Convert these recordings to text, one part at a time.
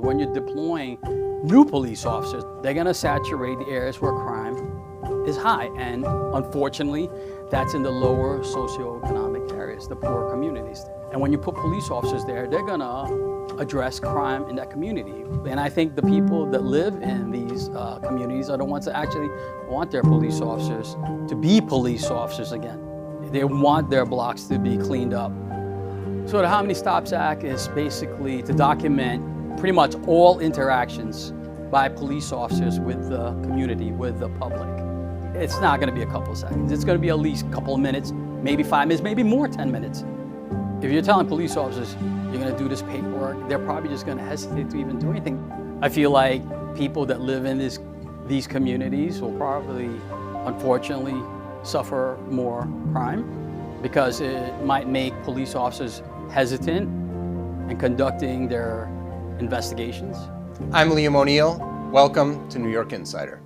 When you're deploying new police officers, they're going to saturate the areas where crime is high. And unfortunately, that's in the lower socioeconomic areas, the poor communities. And when you put police officers there, they're going to address crime in that community. And I think the people that live in these communities are the ones that actually want their police officers to be police officers again. They want their blocks to be cleaned up. So the How Many Stops Act is basically to document pretty much all interactions by police officers with the community, with the public. It's not going to be a couple of seconds. It's going to be at least a couple of minutes, maybe 5 minutes, maybe more, 10 minutes. If you're telling police officers you're going to do this paperwork, they're probably just going to hesitate to even do anything. I feel like people that live in these communities will probably, unfortunately, suffer more crime because it might make police officers hesitant in conducting their investigations. I'm Liam O'Neill. Welcome to New York Insider.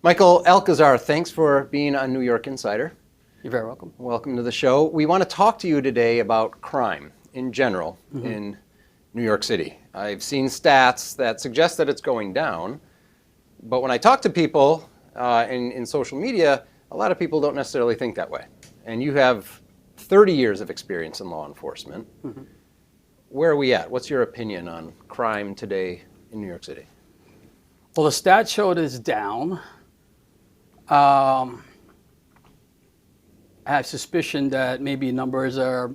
Michael Alcazar, thanks for being on New York Insider. You're very welcome. Welcome to the show. We want to talk to you today about crime in general in New York City. I've seen stats that suggest that it's going down, but when I talk to people in social media, a lot of people don't necessarily think that way. And you have 30 years of experience in law enforcement. Where are we at? What's your opinion on crime today in New York City? Well, the stats showed it's down. I have suspicion that maybe numbers are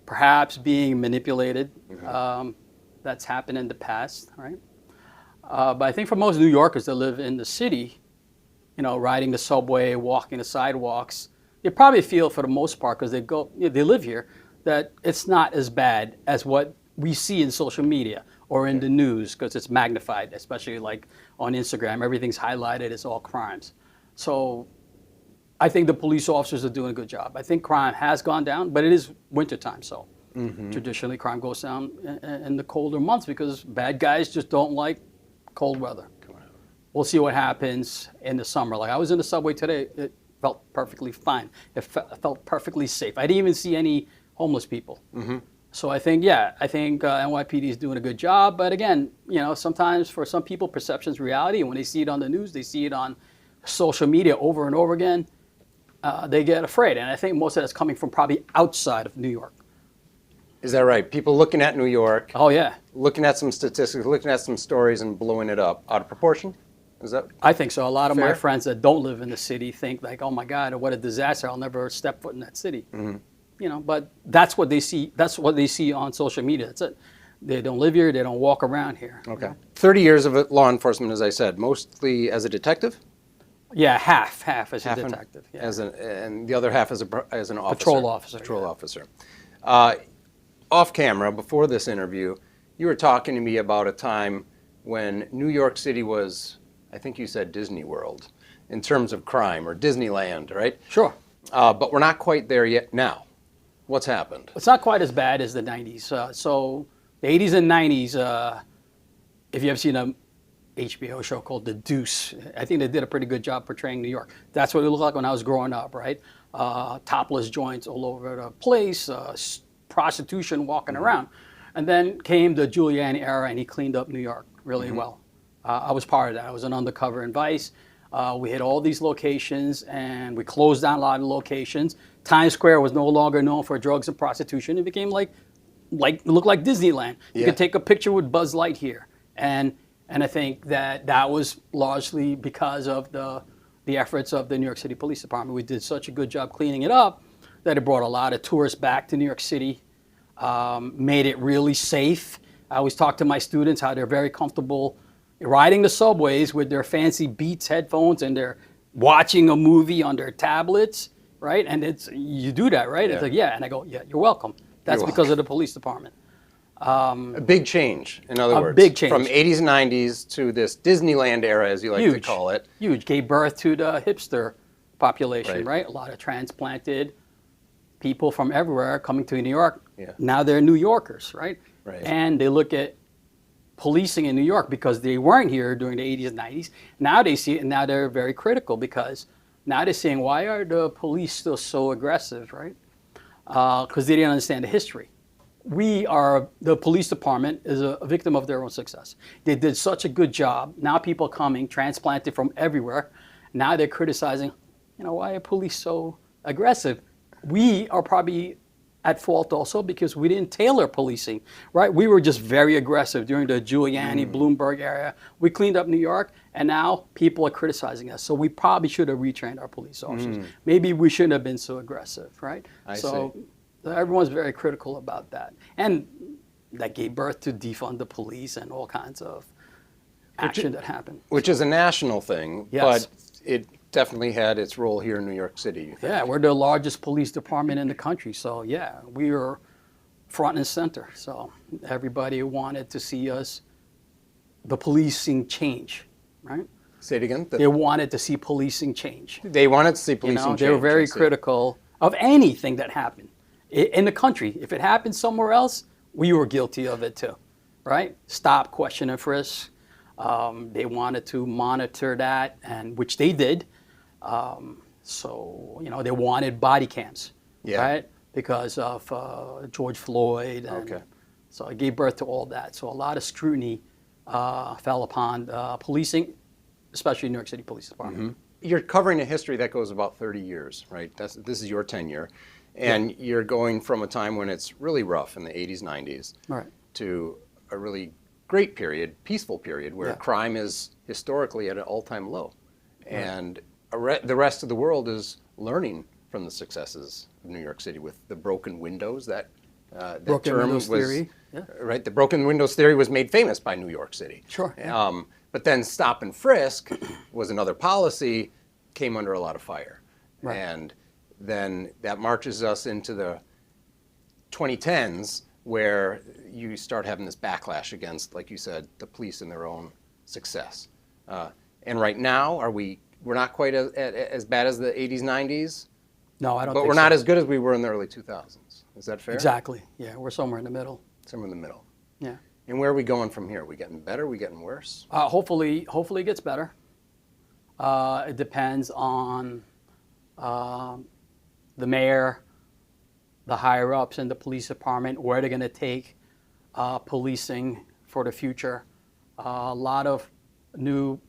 perhaps being manipulated. That's happened in the past, right? But I think for most New Yorkers that live in the city, you know, riding the subway, walking the sidewalks, they probably feel for the most part, because they live here, that it's not as bad as what we see in social media or in the news, because it's magnified, especially like on Instagram. Everything's highlighted, it's all crimes. So I think the police officers are doing a good job. I think crime has gone down, but it is wintertime, so traditionally crime goes down in the colder months because bad guys just don't like cold weather. We'll see what happens in the summer. Like I was in the subway today, it felt perfectly fine. It felt perfectly safe. I didn't even see any homeless people. So I think NYPD is doing a good job. But again, you know, sometimes for some people, perception's reality. And when they see it on the news, they see it on social media over and over again, they get afraid. And I think most of that's coming from probably outside of New York. Is that right? People looking at New York, Oh, yeah. looking at some statistics, looking at some stories and blowing it up out of proportion? Is that I think so. A lot of my fair? friends that don't live in the city think like, oh my God, what a disaster. I'll never step foot in that city. You know, but that's what they see. That's what they see on social media. That's it. They don't live here. They don't walk around here. Okay. 30 years of law enforcement, as I said, mostly as a detective? Yeah, half as a Half detective. Yeah. And the other half as an officer. Patrol officer. Patrol officer. Off camera, before this interview, you were talking to me about a time when New York City was, I think you said Disney World, in terms of crime, or Disneyland, right? Sure. But we're not quite there yet now. What's happened? It's not quite as bad as the 90s. So the 80s and 90s, if you ever seen a HBO show called The Deuce, I think they did a pretty good job portraying New York. That's what it looked like when I was growing up, right? Topless joints all over the place, prostitution walking around. And then came the Giuliani era, and he cleaned up New York really well. I was part of that. I was an undercover in Vice. We hit all these locations, and we closed down a lot of locations. Times Square was no longer known for drugs and prostitution. It became like it looked like Disneyland. You could take a picture with Buzz Lightyear, and I think that was largely because of the efforts of the New York City Police Department. We did such a good job cleaning it up that it brought a lot of tourists back to New York City, made it really safe. I always talk to my students how they're very comfortable riding the subways with their fancy Beats headphones, and they're watching a movie on their tablets, right? And you do that, right? It's like, yeah. And I go, yeah, you're welcome. That's because of the police department. A big change, in other words. A big change. From 80s, 90s to this Disneyland era, as you like to call it. Huge. Gave birth to the hipster population, right? A lot of transplanted people from everywhere coming to New York. Now they're New Yorkers, right? And they look at policing in New York because they weren't here during the 80s and 90s. Now they see it, and now they're very critical because now they're saying, why are the police still so aggressive, right? because they didn't understand the history. The police department is a victim of their own success. They did such a good job. Now people are coming, transplanted from everywhere. Now they're criticizing, why are police so aggressive? We are probably at fault also because we didn't tailor policing, right? We were just very aggressive during the Giuliani, Bloomberg era. We cleaned up New York, and now people are criticizing us. So we probably should have retrained our police officers. Maybe we shouldn't have been so aggressive, right? I see. Everyone's very critical about that. And that gave birth to defund the police and all kinds of action that happened. Which is a national thing, Yes. but it definitely had its role here in New York City. You think? Yeah, we're the largest police department in the country. So yeah, we were front and center. So everybody wanted to see the policing change, right? Say it again. They wanted to see policing change. They wanted to see policing change. They were very I see. critical of anything that happened in the country. If it happened somewhere else, we were guilty of it too, right? Stop, question, and frisk. They wanted to monitor that, and which they did. They wanted body cams, right? Because of George Floyd. And Okay. So it gave birth to all that. So a lot of scrutiny fell upon policing, especially New York City Police Department. You're covering a history that goes about 30 years, right? This is your tenure. And you're going from a time when it's really rough in the 80s, 90s Right. to a really great period, peaceful period, where crime is historically at an all-time low. And the rest of the world is learning from the successes of New York City with the broken windows. That Broken term windows was, theory. Yeah. right? The broken windows theory was made famous by New York City. Sure. Yeah. But then stop and frisk was another policy, came under a lot of fire. Right. And then that marches us into the 2010s, where you start having this backlash against, like you said, the police and their own success. And right now, we're not quite as bad as the 80s, 90s, No, I don't but think we're so. not as good as we were in the early 2000s. Is that fair? Exactly. Yeah, we're somewhere in the middle. Somewhere in the middle. Yeah. And where are we going from here? Are we getting better? Are we getting worse? Hopefully it gets better. It depends on the mayor, the higher ups in the police department, where they're going to take policing for the future. A lot of new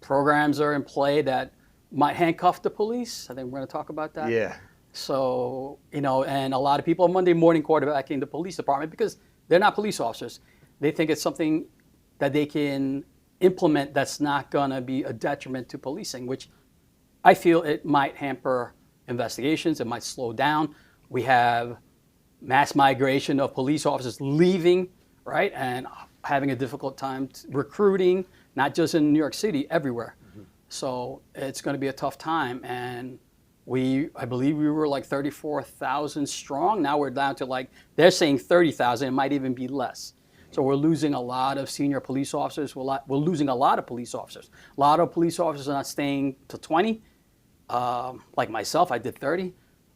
programs are in play that might handcuff the police. I think we're going to talk about that. Yeah. So, and a lot of people are Monday morning quarterbacking the police department because they're not police officers. They think it's something that they can implement that's not going to be a detriment to policing, which I feel it might hamper investigations. It might slow down. We have mass migration of police officers leaving, right, and having a difficult time recruiting, not just in New York City, everywhere. So it's going to be a tough time. And I believe we were like 34,000 strong. Now we're down to they're saying 30,000. It might even be less. So we're losing a lot of senior police officers. We're losing a lot of police officers. A lot of police officers are not staying to 20. Like myself, I did 30.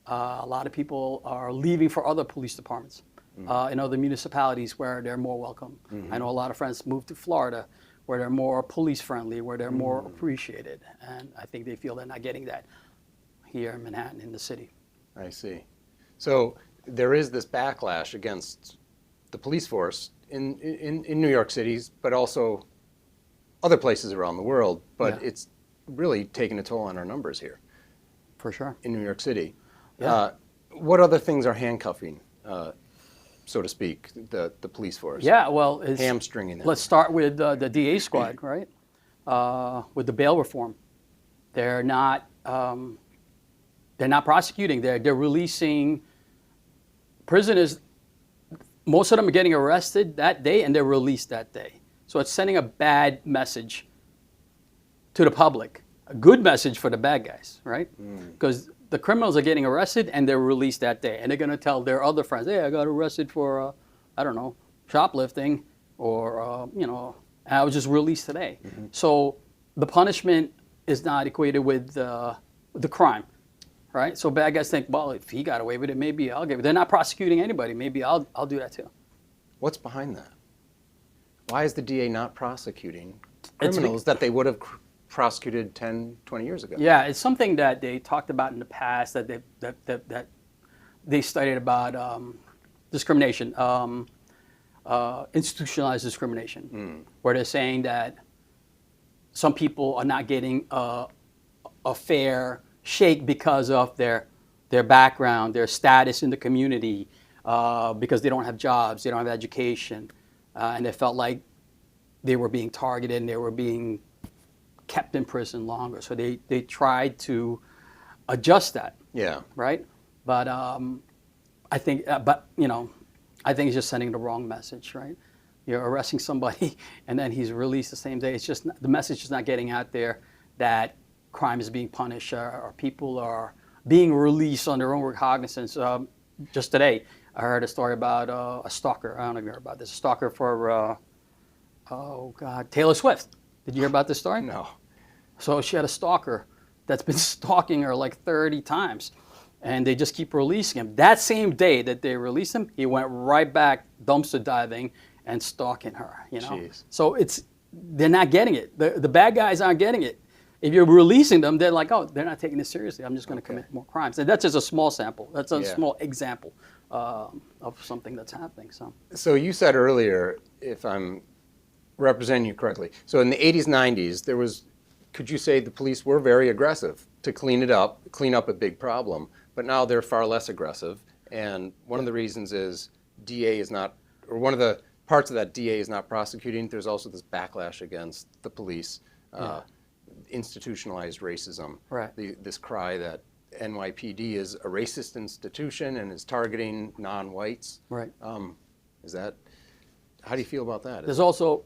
A lot of people are leaving for other police departments in other municipalities where they're more welcome. I know a lot of friends moved to Florida where they're more police friendly, where they're more appreciated. And I think they feel they're not getting that here in Manhattan, in the city. I see. So there is this backlash against the police force in New York City, but also other places around the world. But it's really taking a toll on our numbers here. For sure. In New York City. Yeah. What other things are handcuffing, so to speak, the police force? Yeah, well, Hamstringing them. let's start with the DA squad, right? With the bail reform. They're not prosecuting. They're releasing prisoners. Most of them are getting arrested that day and they're released that day. So it's sending a bad message to the public, a good message for the bad guys, right? Because the criminals are getting arrested and they're released that day. And they're going to tell their other friends, hey, I got arrested for, shoplifting or, I was just released today. So the punishment is not equated with the crime, right? So bad guys think, well, if he got away with it, maybe I'll get it. They're not prosecuting anybody. Maybe I'll do that too. What's behind that? Why is the DA not prosecuting criminals that they would have prosecuted 10, 20 years ago? Yeah, it's something that they talked about in the past that they studied about discrimination, institutionalized discrimination, where they're saying that some people are not getting a fair shake because of their background, their status in the community, because they don't have jobs, they don't have education, and they felt like they were being targeted and they were being kept in prison longer. So they tried to adjust that. Yeah. Right. But I think, I think it's just sending the wrong message. Right. You're arresting somebody and then he's released the same day. It's just the message is not getting out there that crime is being punished or people are being released on their own recognizance. Just today, I heard a story about a stalker. I don't know if you heard about this. A stalker for, Taylor Swift. Did you hear about this story? No. So she had a stalker that's been stalking her like 30 times. And they just keep releasing him. That same day that they released him, he went right back dumpster diving and stalking her. Jeez. So they're not getting it. The bad guys aren't getting it. If you're releasing them, they're like, oh, they're not taking this seriously. I'm just going to commit more crimes. And that's just a small sample. That's a small example of something that's happening. So you said earlier, if I'm representing you correctly, so in the 80s, 90s, could you say the police were very aggressive to clean up a big problem, but now they're far less aggressive. And one of the reasons is DA is not, or one of the parts of that DA is not prosecuting. There's also this backlash against the police, institutionalized racism. Right. This cry that NYPD is a racist institution and is targeting non-whites. Right. How do you feel about that? There's also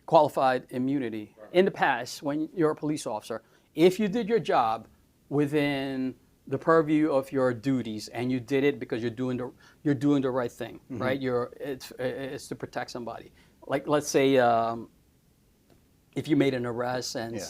qualified immunity. In the past, when you're a police officer, if you did your job within the purview of your duties and you did it because you're doing the right thing, right? It's to protect somebody. Like let's say if you made an arrest and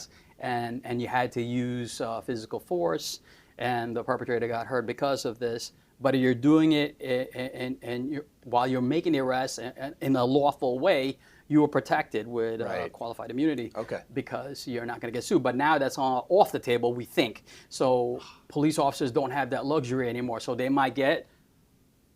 you had to use physical force and the perpetrator got hurt because of this, but you're doing it while you're making the arrest in a lawful way, you were protected with qualified immunity because you're not going to get sued. But now that's off the table, we think. So police officers don't have that luxury anymore. So they might get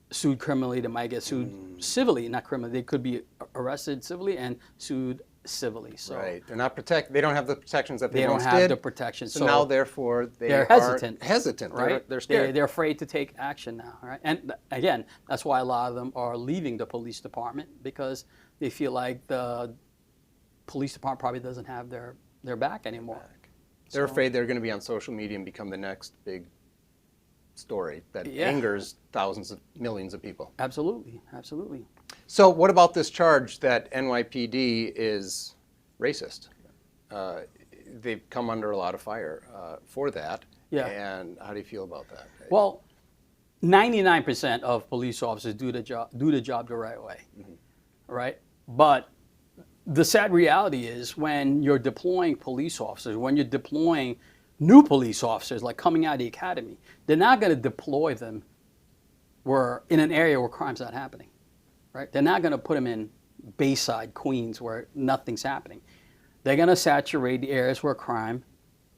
sued criminally, they might get sued civilly, not criminally. They could be arrested civilly and sued civilly. So they're not They don't have the protections that they once did. They don't have the protections. So now, therefore, they're hesitant. Right? They're scared. They're afraid to take action now. Right. And again, that's why a lot of them are leaving the police department because they feel like the police department probably doesn't have their back anymore. They're afraid they're going to be on social media and become the next big story that angers thousands of millions of people. Absolutely. Absolutely. So what about this charge that NYPD is racist? They've come under a lot of fire for that. Yeah. And how do you feel about that? Well, 99% of police officers do the job the right way, right? But the sad reality is when you're deploying police officers, when you're deploying new police officers, like coming out of the academy, they're not going to deploy them in an area where crime's not happening. Right? They're not going to put them in Bayside, Queens, where nothing's happening. They're going to saturate the areas where crime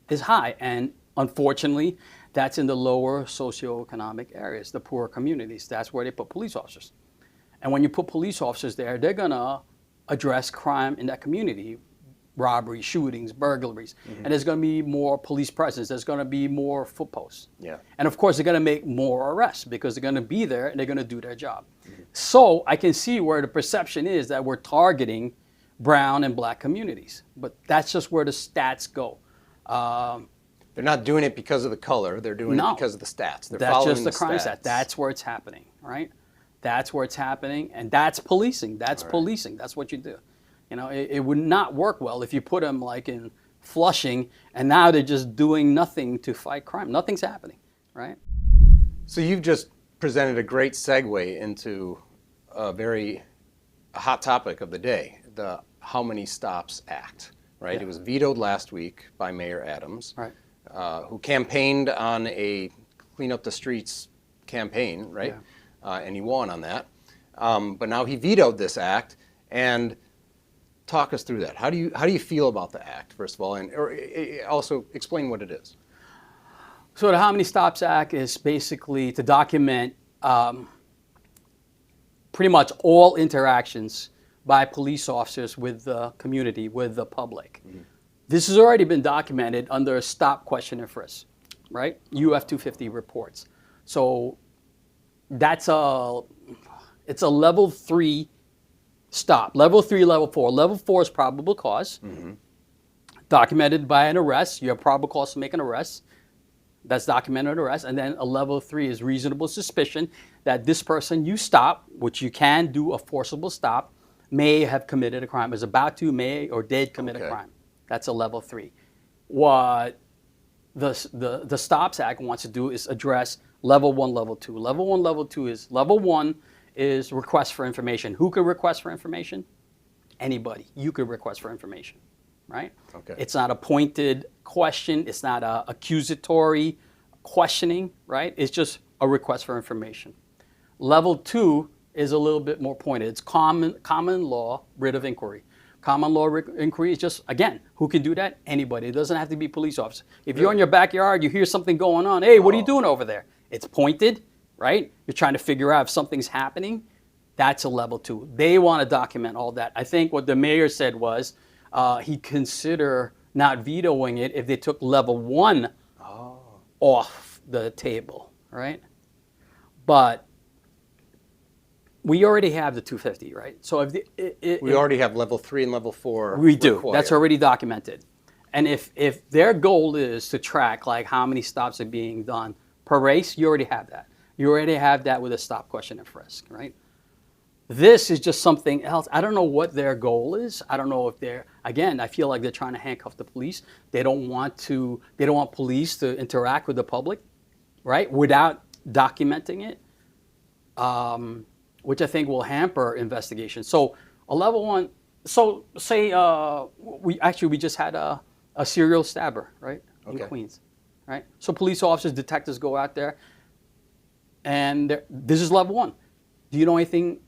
is high. And unfortunately, that's in the lower socioeconomic areas, the poorer communities. That's where they put police officers. And when you put police officers there, they're going to address crime in that community, robberies, shootings, burglaries. And there's going to be more police presence. There's going to be more foot posts. Yeah. And of course, they're going to make more arrests because they're going to be there and they're going to do their job. So I can see where the perception is that we're targeting brown and black communities. But that's just where the stats go. They're not doing it because of the color. They're doing it because of the stats. They're that's just the crime stats. stat. That's where it's happening, right? That's where it's happening. And that's policing. That's policing. That's what you do. It would not work well if you put them like in Flushing and now they're just doing nothing to fight crime. Nothing's happening, right? So you've just presented a great segue into a hot topic of the day, the How Many Stops Act, right? Yeah. It was vetoed last week by Mayor Adams, Right. Who campaigned on a Clean Up the Streets campaign, right? Yeah. And he won on that. But now he vetoed this act. And talk us through that. How do you feel about the act, first of all, or also explain what it is? So the How Many Stops Act is basically to document pretty much all interactions by police officers with the community, with the public. This has already been documented under a stop, question, and frisk, right? UF 250 reports. So it's a level 3 stop. Level 3, level 4. Level 4 is probable cause, documented by an arrest. You have probable cause to make an arrest. That's documented arrest. And then a level 3 is reasonable suspicion that this person you stop, which you can do a forcible stop, may have committed a crime, is about to, may, or did commit a crime. That's a level 3. What the Stops Act wants to do is address level 1, level 2. Level 1, level 2 is, level 1 is request for information. Who could request for information? Anybody. You could request for information, right? Okay. It's not a pointed question. It's not a accusatory questioning, right? It's just a request for information. Level 2 is a little bit more pointed. It's common law writ of inquiry. Common law inquiry is just, again, who can do that? Anybody. It doesn't have to be police officer. If you're in your backyard, you hear something going on, hey, what are you doing over there? It's pointed, right? You're trying to figure out if something's happening. That's a level 2. They want to document all that. I think what the mayor said was he'd consider not vetoing it if they took level 1 off the table, right? But we already have the 250, right? So if we already have level 3 and level 4. We do. required. That's already documented. And if their goal is to track like how many stops are being done per race, you already have that. You already have that with a stop, question, and frisk, right? This is just something else. I don't know what their goal is. I don't know if again, I feel like they're trying to handcuff the police. They don't want police to interact with the public, right? Without documenting it, which I think will hamper investigation. So a level 1, so say we just had a serial stabber, right? In Queens, right? So police officers, detectives go out there, and this is level 1. Do you know anything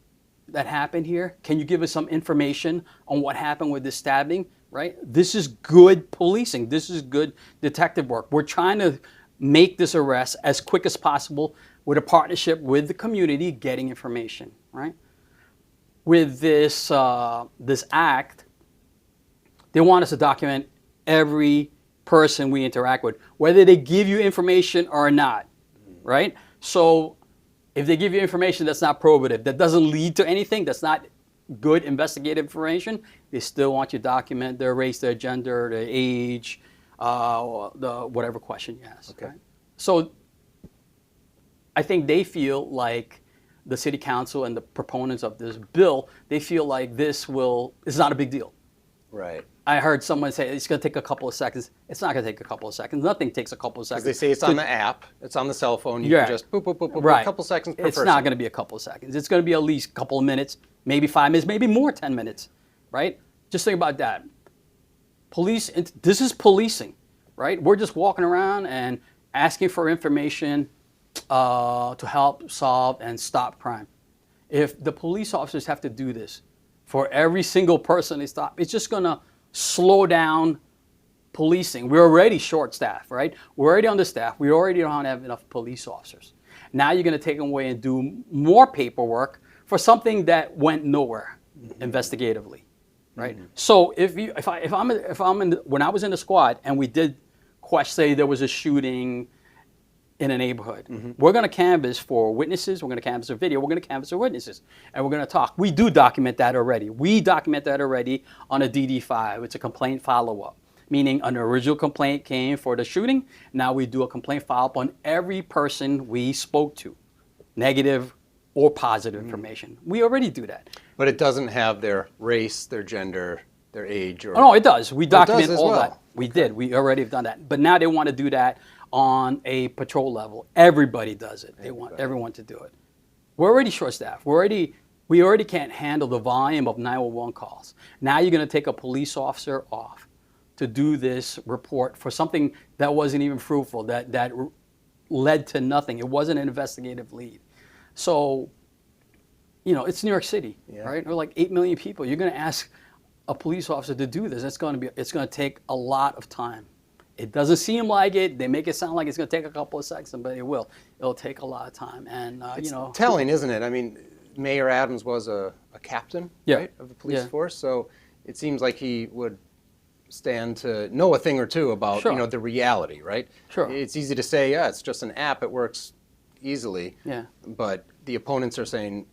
that happened here? Can you give us some information on what happened with this stabbing, right? This is good policing. This is good detective work. We're trying to make this arrest as quick as possible with a partnership with the community getting information, right? With this act, they want us to document every person we interact with, whether they give you information or not, right? So if they give you information that's not probative, that doesn't lead to anything, that's not good investigative information, they still want you to document their race, their gender, their age, whatever question you ask. Okay. Right? So I think they feel like the city council and the proponents of this bill, they feel like it's not a big deal. Right. I heard someone say it's going to take a couple of seconds. It's not going to take a couple of seconds. Nothing takes a couple of seconds. They say it's on the app. It's on the cell phone. You can just boop, boop, boop, boop, right. a couple seconds per It's person. not going to be a couple of seconds. It's going to be at least a couple of minutes, maybe 5 minutes, maybe more, 10 minutes, right? Just think about that. This is policing, right? We're just walking around and asking for information to help solve and stop crime. If the police officers have to do this for every single person they stop, it's just going to slow down policing. We're already short-staffed, right? We're already understaffed. We already don't have enough police officers. Now you're going to take them away and do more paperwork for something that went nowhere investigatively, right? So when I was in the squad and we did say there was a shooting in a neighborhood, we're going to canvass for witnesses, we're going to canvass for video, we're going to canvass for witnesses, and we're going to talk. We do document that already. We document that already on a DD5. It's a complaint follow-up, meaning an original complaint came for the shooting. Now we do a complaint follow-up on every person we spoke to, negative or positive information. We already do that. But it doesn't have their race, their gender, their age. Or... Oh, no, it does. We document all well. that. We did. We already have done that. But now they want to do that on a patrol level. Everybody does it. They want everyone to do it. We're already short-staffed. We already can't handle the volume of 911 calls. Now you're going to take a police officer off to do this report for something that wasn't even fruitful, that led to nothing. It wasn't an investigative lead. So, it's New York City, right? We're like 8 million people. You're going to ask a police officer to do this. It's going to take a lot of time. It doesn't seem like it. They make it sound like it's going to take a couple of seconds, but it will. It'll take a lot of time. And, It's telling, isn't it? I mean, Mayor Adams was a captain, right, of the police force, so it seems like he would stand to know a thing or two about, the reality, right? Sure. It's easy to say, yeah, it's just an app, it works easily. Yeah. But the opponents are saying,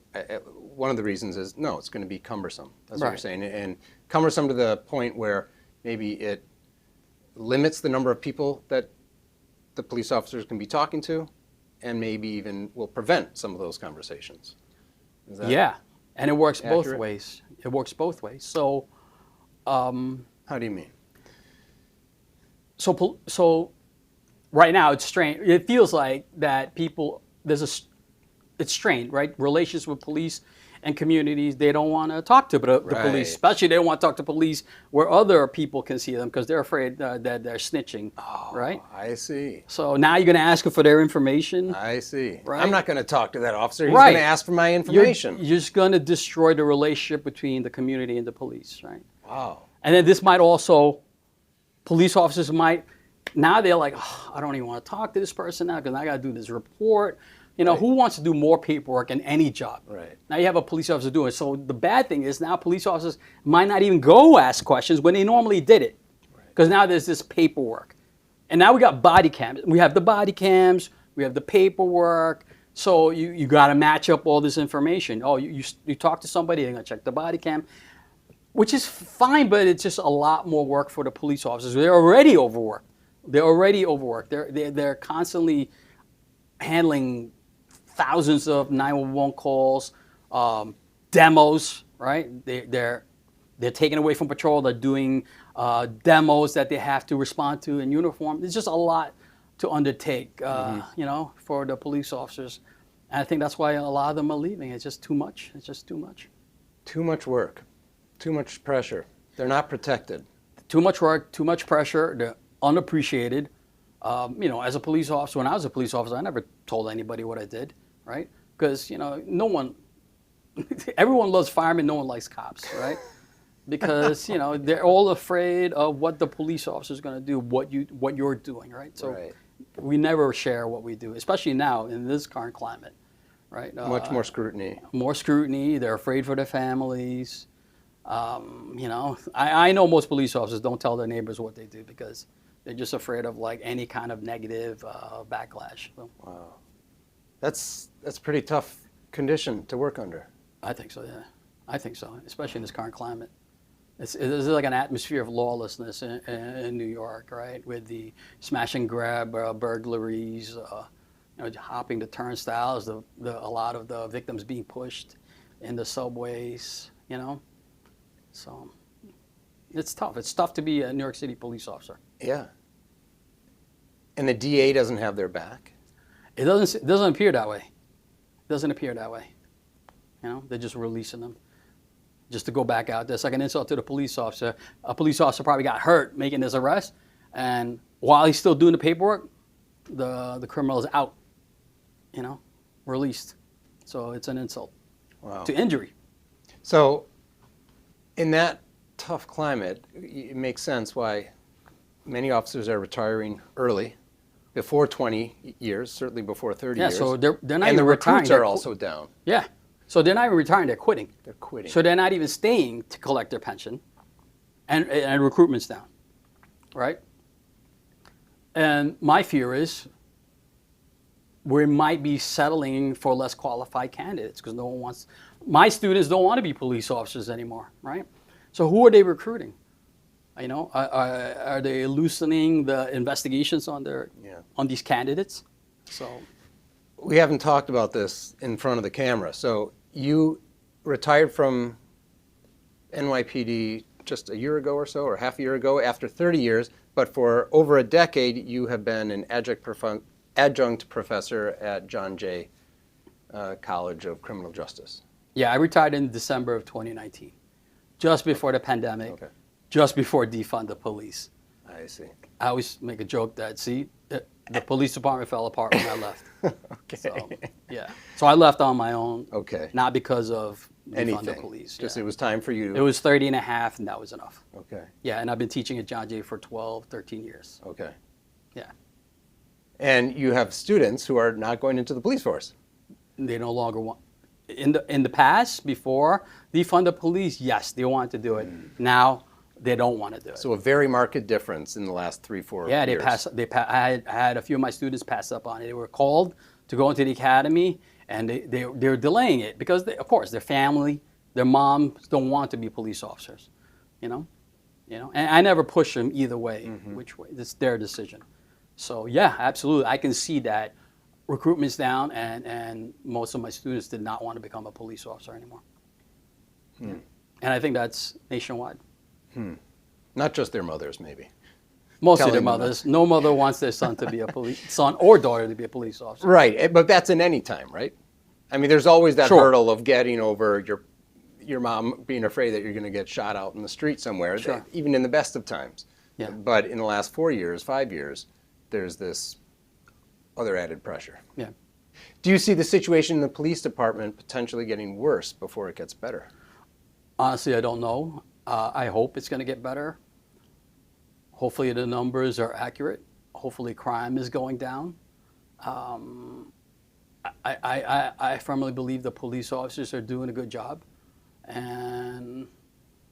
one of the reasons is, no, it's going to be cumbersome. That's what you're saying. And cumbersome to the point where maybe it limits the number of people that the police officers can be talking to, and maybe even will prevent some of those conversations. Is that and it works accurate? both ways. It works both ways. So, how do you mean? So right now it's strained. It feels like that people it's strained, right? Relations with police and communities, they don't want to talk to the police, especially they don't want to talk to police where other people can see them because they're afraid that they're snitching, right? I see. So now you're going to ask them for their information. I see. Right? I'm not going to talk to that officer. He's going to ask for my information. You're just going to destroy the relationship between the community and the police, right? Wow. And then this might also, police officers now they're like, I don't even want to talk to this person now because I got to do this report. Who wants to do more paperwork in any job? Right. Now you have a police officer doing it. So the bad thing is now police officers might not even go ask questions when they normally did it. Because now there's this paperwork. And now we got body cams. We have the body cams. We have the paperwork. So you got to match up all this information. Oh, you talk to somebody, they're going to check the body cam. Which is fine, but it's just a lot more work for the police officers. They're already overworked. They're constantly handling thousands of 911 calls, demos, right? They're taken away from patrol. They're doing demos that they have to respond to in uniform. It's just a lot to undertake, for the police officers. And I think that's why a lot of them are leaving. It's just too much. It's just too much. Too much work. Too much pressure. They're not protected. Too much work, too much pressure. They're unappreciated. As a police officer, when I was a police officer, I never told anybody what I did, right? Because, everyone loves firemen, no one likes cops, right? Because, they're all afraid of what the police officer is going to do, what you're doing, right? So we never share what we do, especially now in this current climate, right? Much more scrutiny. More scrutiny. They're afraid for their families. I know most police officers don't tell their neighbors what they do because they're just afraid of like any kind of negative backlash. So, wow, that's a pretty tough condition to work under. I think so. Yeah, I think so. Especially in this current climate, there's like an atmosphere of lawlessness in New York, right? With the smash and grab burglaries, hopping the turnstiles, a lot of the victims being pushed in the subways, So it's tough. It's tough to be a New York City police officer. Yeah. And the DA doesn't have their back? It doesn't appear that way. It doesn't appear that way. They're just releasing them just to go back out there. It's like an insult to the police officer. A police officer probably got hurt making this arrest, and while he's still doing the paperwork, the criminal is out, released. So it's an insult to injury. So in that tough climate, it makes sense why many officers are retiring early, before 20 years, certainly before 30 years. Yeah, so they're not and even the retiring. recruits are also down. Yeah, so they're not even retiring, they're quitting. They're quitting. So they're not even staying to collect their pension, and recruitment's down, right? And my fear is we might be settling for less qualified candidates because my students don't want to be police officers anymore, right? So who are they recruiting? Are they loosening the investigations on these candidates? So we haven't talked about this in front of the camera. So you retired from NYPD just a year ago or so, or half a year ago, after 30 years, but for over a decade you have been an adjunct professor at John Jay College of Criminal Justice. Yeah, I retired in December of 2019, just before the pandemic, just before defund the police. I see. I always make a joke that, the police department fell apart when I left. Okay. So, yeah. So I left on my own. Okay. Not because of defund the Anything. police. Just yeah. it was time for you. It was 30 and a half, and that was enough. Okay. Yeah, and I've been teaching at John Jay for 12, 13 years. Okay. Yeah. And you have students who are not going into the police force. They no longer want. In the past, before defund the police, yes, they wanted to do it. Now they don't want to do it. So a very marked difference in the last 3-4 Yeah, years. I had a few of my students pass up on it. They were called to go into the academy, and they're delaying it because, of course, their family, their moms don't want to be police officers, you know. And I never push them either way, which way. It's their decision. So yeah, absolutely, I can see that recruitment's down, and most of my students did not want to become a police officer anymore. Yeah. And I think that's nationwide. Not just their mothers, maybe. Mostly Telling their them mothers. No mother wants their son to be a son or daughter to be a police officer. Right, but that's in any time, right? I mean, there's always that Sure. hurdle of getting over your mom being afraid that you're going to get shot out in the street somewhere, Sure. even in the best of times. Yeah. But in the last 4 years, 5 years, there's this other added pressure. Yeah. Do you see the situation in the police department potentially getting worse before it gets better? Honestly, I don't know. I hope it's going to get better. Hopefully the numbers are accurate. Hopefully crime is going down. I firmly believe the police officers are doing a good job, and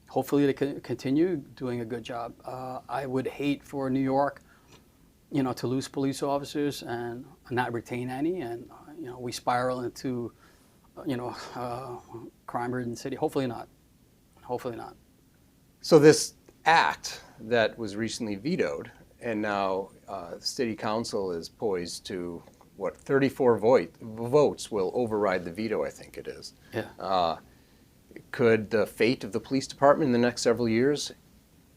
hopefully they can continue doing a good job. I would hate for New York, to lose police officers and not retain any, and we spiral into, crime-ridden city. Hopefully not. Hopefully not. So this act that was recently vetoed, and now the city council is poised to, 34 votes will override the veto, I think it is. Yeah. Could the fate of the police department in the next several years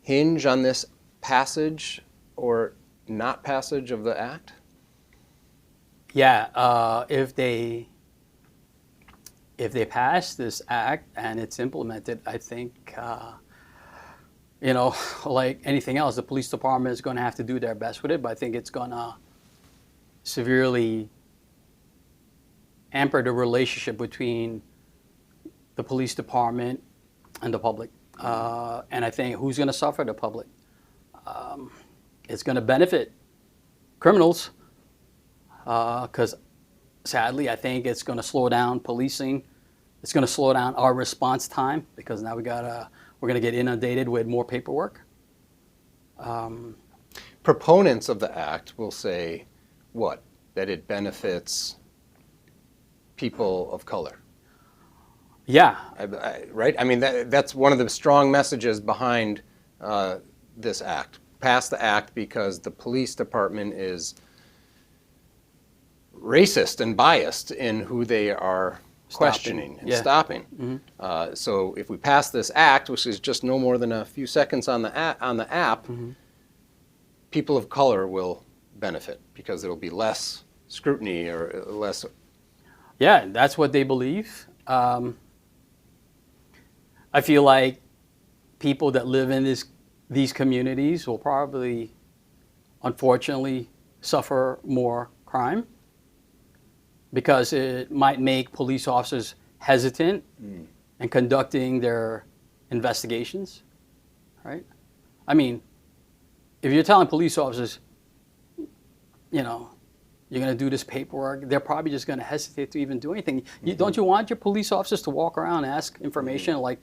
hinge on this passage or not passage of the act? Yeah. If they pass this act and it's implemented, I think, like anything else, the police department is going to have to do their best with it, but I think it's going to severely hamper the relationship between the police department and the public. And I think who's going to suffer? The public. It's going to benefit criminals because sadly, I think it's going to slow down policing. It's going to slow down our response time because now we're going to get inundated with more paperwork. Proponents of the act will say what? That it benefits people of color. Yeah. Right? I mean, that's one of the strong messages behind this act. Pass the act because the police department is racist and biased in who they are questioning and stopping. Mm-hmm. So if we pass this act, which is just no more than a few seconds on the app, mm-hmm. people of color will benefit because there will be less scrutiny or less. Yeah, that's what they believe. I feel like people that live in these communities will probably, unfortunately, suffer more crime because it might make police officers hesitant in conducting their investigations, right? I mean, if you're telling police officers, you're going to do this paperwork, they're probably just going to hesitate to even do anything. Don't you want your police officers to walk around and ask information like,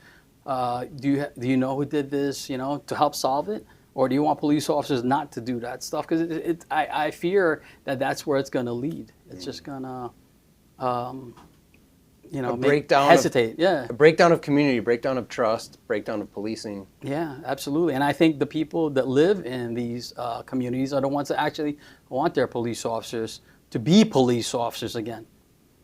do you know who did this, to help solve it? Or do you want police officers not to do that stuff? Because I fear that that's where it's going to lead. It's just going to, hesitate. A breakdown of community, breakdown of trust, breakdown of policing. Yeah, absolutely. And I think the people that live in these communities are the ones that actually want their police officers to be police officers again.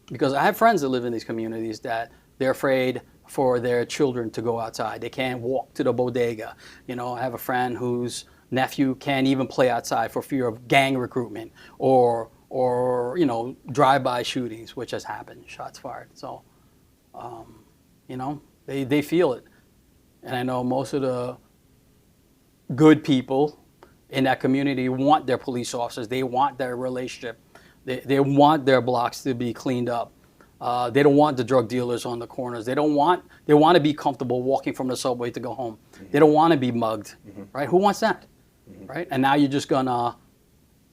Because I have friends that live in these communities that they're afraid for their children to go outside. They can't walk to the bodega. I have a friend whose nephew can't even play outside for fear of gang recruitment or drive-by shootings, which has happened, shots fired. So, they feel it. And I know most of the good people in that community want their police officers. They want their relationship They want their blocks to be cleaned up. They don't want the drug dealers on the corners. They want to be comfortable walking from the subway to go home. They don't want to be mugged, right? Who wants that, right? And now you're just gonna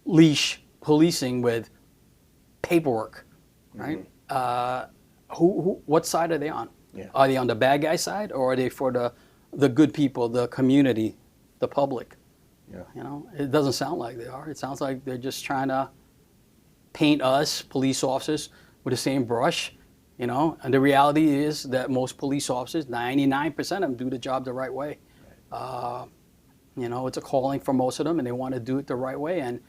leash policing with paperwork, right? What side are they on? Yeah. Are they on the bad guy side, or are they for the good people, the community, the public? Yeah. You know, it doesn't sound like they are. It sounds like they're just trying to paint us police officers with the same brush, you know. And the reality is that most police officers, 99% of them, do the job the right way. You know, it's a calling for most of them, and they want to do it the right way. And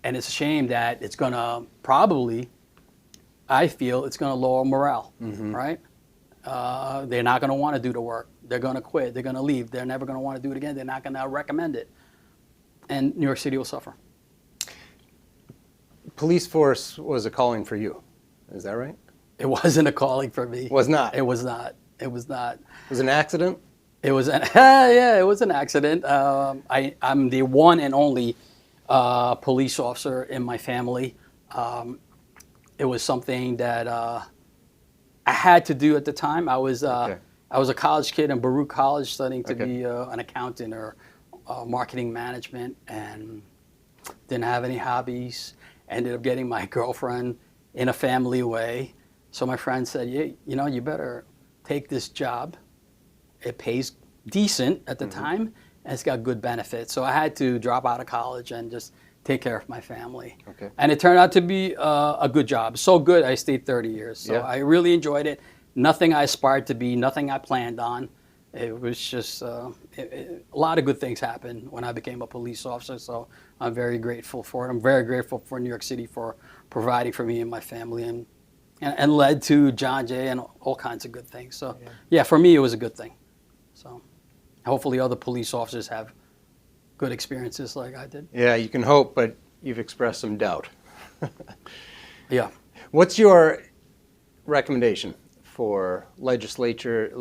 it's a shame that it's going to probably, I feel, it's going to lower morale, right? They're not going to want to do the work. They're going to quit. They're going to leave. They're never going to want to do it again. They're not going to recommend it. And New York City will suffer. Police force was a calling for you. Is that right? It wasn't a calling for me. Was not? It was not. It was not. It was an accident? It was yeah, it was an accident. I'm the one and only police officer in my family. It was something that I had to do at the time. I was a college kid in Baruch College studying to be an accountant or marketing management, and didn't have any hobbies. Ended up getting my girlfriend in a family way. So my friend said, yeah, you know, you better take this job. It pays decent at the time, and it's got good benefits. So I had to drop out of college and just take care of my family. Okay. And it turned out to be a good job. So good, I stayed 30 years. So I really enjoyed it. Nothing I aspired to be, nothing I planned on. It was just a lot of good things happened when I became a police officer. So I'm very grateful for it. I'm very grateful for New York City for providing for me and my family, and led to John Jay and all kinds of good things. So yeah, for me, it was a good thing. So hopefully other police officers have good experiences like I did. Yeah, you can hope, but you've expressed some doubt. Yeah. What's your recommendation for legislative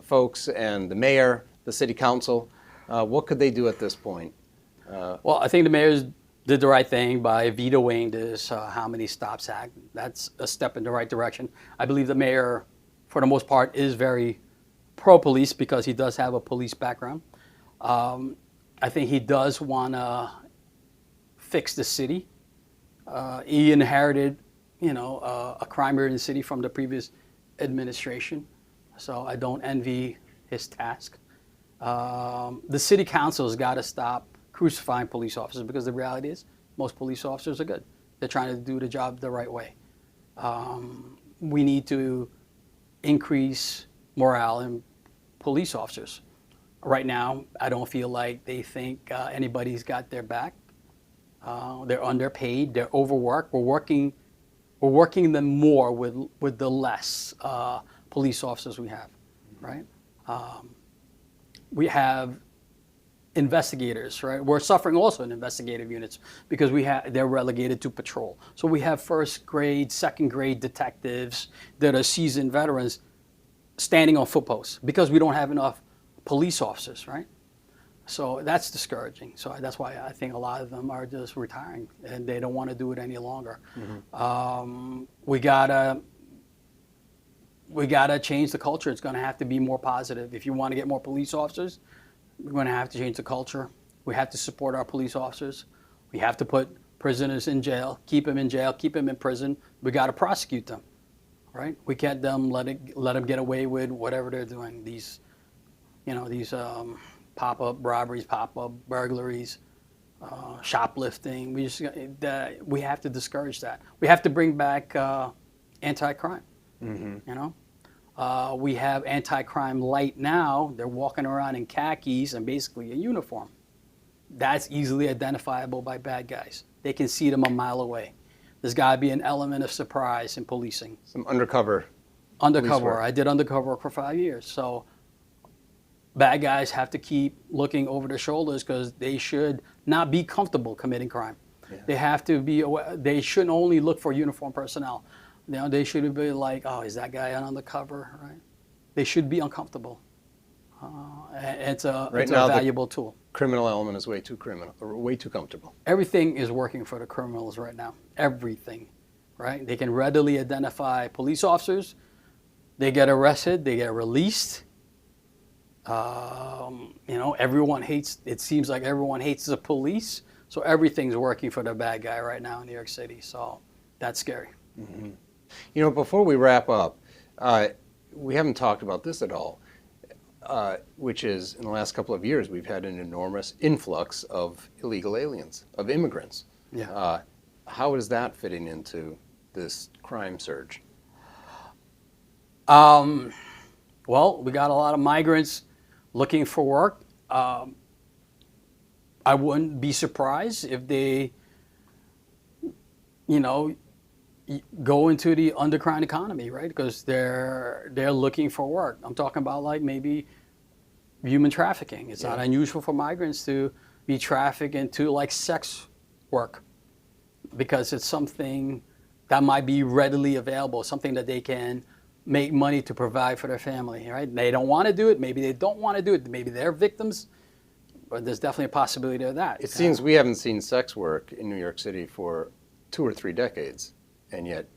folks and the mayor, the city council? What could they do at this point? Well, I think the mayors did the right thing by vetoing this How Many Stops Act. That's a step in the right direction. I believe the mayor, for the most part, is very pro-police because he does have a police background. I think he does want to fix the city. He inherited, a crime-ridden city from the previous administration, so I don't envy his task. The city council has got to stop crucifying police officers, because the reality is most police officers are good. They're trying to do the job the right way. We need to increase morale in police officers. Right now, I don't feel like they think anybody's got their back. They're underpaid. They're overworked. We're working them more with the less police officers we have, right? We have investigators, right? We're suffering also in investigative units because they're relegated to patrol. So we have first grade, second grade detectives that are seasoned veterans standing on foot posts because we don't have enough police officers, right? So that's discouraging. So that's why I think a lot of them are just retiring and they don't want to do it any longer. We gotta change the culture. It's going to have to be more positive. If you want to get more police officers, we're going to have to change the culture. We have to support our police officers. We have to put prisoners in jail, keep them in jail, keep them in prison. We got to prosecute them, right? We can't let them get away with whatever they're doing. These pop-up robberies, pop-up burglaries, shoplifting. We have to discourage that. We have to bring back anti-crime. We have anti-crime light now. They're walking around in khakis and basically a uniform. That's easily identifiable by bad guys. They can see them a mile away. There's got to be an element of surprise in policing. Some undercover. I did undercover work for 5 years. So bad guys have to keep looking over their shoulders because they should not be comfortable committing crime. They have to be aware. They shouldn't only look for uniformed personnel. They should be like, oh, is that guy undercover, right? They should be uncomfortable. It's a Right it's now, a the valuable tool. criminal element is way too criminal, or way too comfortable. Everything is working for the criminals right now. Everything, right? They can readily identify police officers. They get arrested. They get released. Everyone hates. It seems like everyone hates the police. So everything's working for the bad guy right now in New York City. So that's scary. Before we wrap up, we haven't talked about this at all, which is in the last couple of years, we've had an enormous influx of illegal aliens, of immigrants. Yeah. How is that fitting into this crime surge? Well, we got a lot of migrants looking for work. I wouldn't be surprised if they, go into the underground economy, right? Because they're looking for work. I'm talking about like maybe human trafficking. It's not unusual for migrants to be trafficked into like sex work because it's something that might be readily available, something that they can make money to provide for their family, right? They don't want to do it. Maybe they don't want to do it. Maybe they're victims, but there's definitely a possibility of that. It seems we haven't seen sex work in New York City for 2 or 3 decades, and yet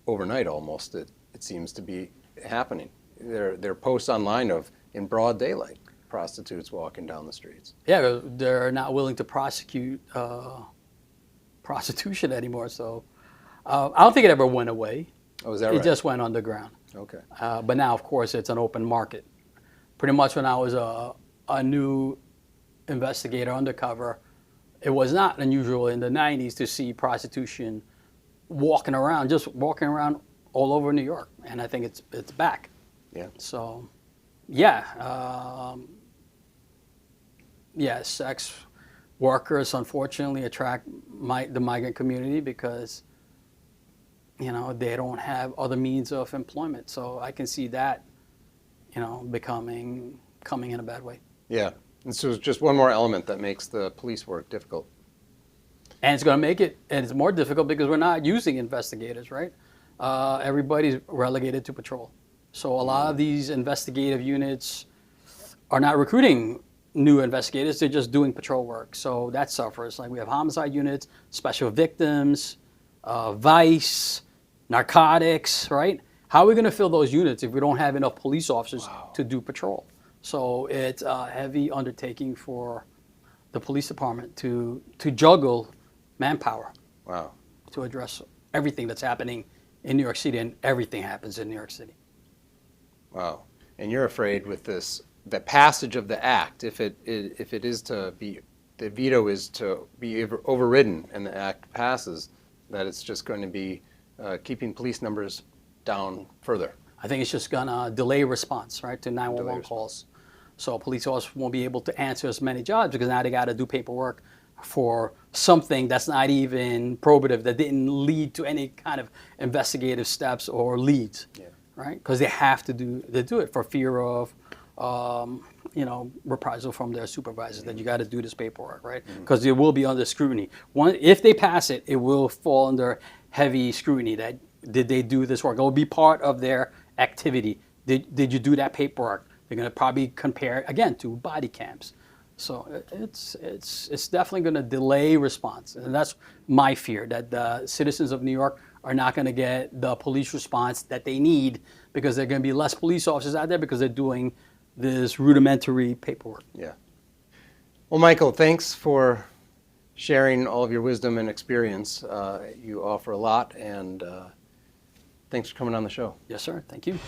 overnight almost it seems to be happening. There are posts online of, in broad daylight, prostitutes walking down the streets. Yeah, they're not willing to prosecute prostitution anymore. So I don't think it ever went away. Oh, is that It right? just went underground. Okay. But now, of course, it's an open market. Pretty much when I was a new investigator undercover, it was not unusual in the 90s to see prostitution walking around all over New York. And I think it's back. Yeah. So, sex workers unfortunately attract the migrant community because they don't have other means of employment. So I can see that, coming in a bad way. Yeah. And so it's just one more element that makes the police work difficult. And it's going to make it, and it's more difficult because we're not using investigators, right? Everybody's relegated to patrol. So a lot of these investigative units are not recruiting new investigators, they're just doing patrol work. So that suffers. Like we have homicide units, special victims, vice, narcotics, right? How are we going to fill those units if we don't have enough police officers to do patrol? So it's a heavy undertaking for the police department to juggle manpower. Wow. To address everything that's happening in New York City, and everything happens in New York City. Wow. And you're afraid with the passage of the act, if it is to be, the veto is to be overridden and the act passes, that it's just going to be keeping police numbers down further. I think it's just gonna delay response, right, to 911 calls. So police officers won't be able to answer as many jobs because now they got to do paperwork for something that's not even probative, that didn't lead to any kind of investigative steps or leads, right? Because they have to do it for fear of reprisal from their supervisors, that you got to do this paperwork, right? Because it will be under scrutiny. If they pass it, it will fall under heavy scrutiny. That did they do this work? It will be part of their activity. Did you do that paperwork? They're going to probably compare again to body cams. So it's definitely going to delay response, and that's my fear, that the citizens of New York are not going to get the police response that they need because there are going to be less police officers out there because they're doing this rudimentary paperwork. Yeah. Well, Michael, thanks for sharing all of your wisdom and experience. You offer a lot, and thanks for coming on the show. Yes, sir. Thank you.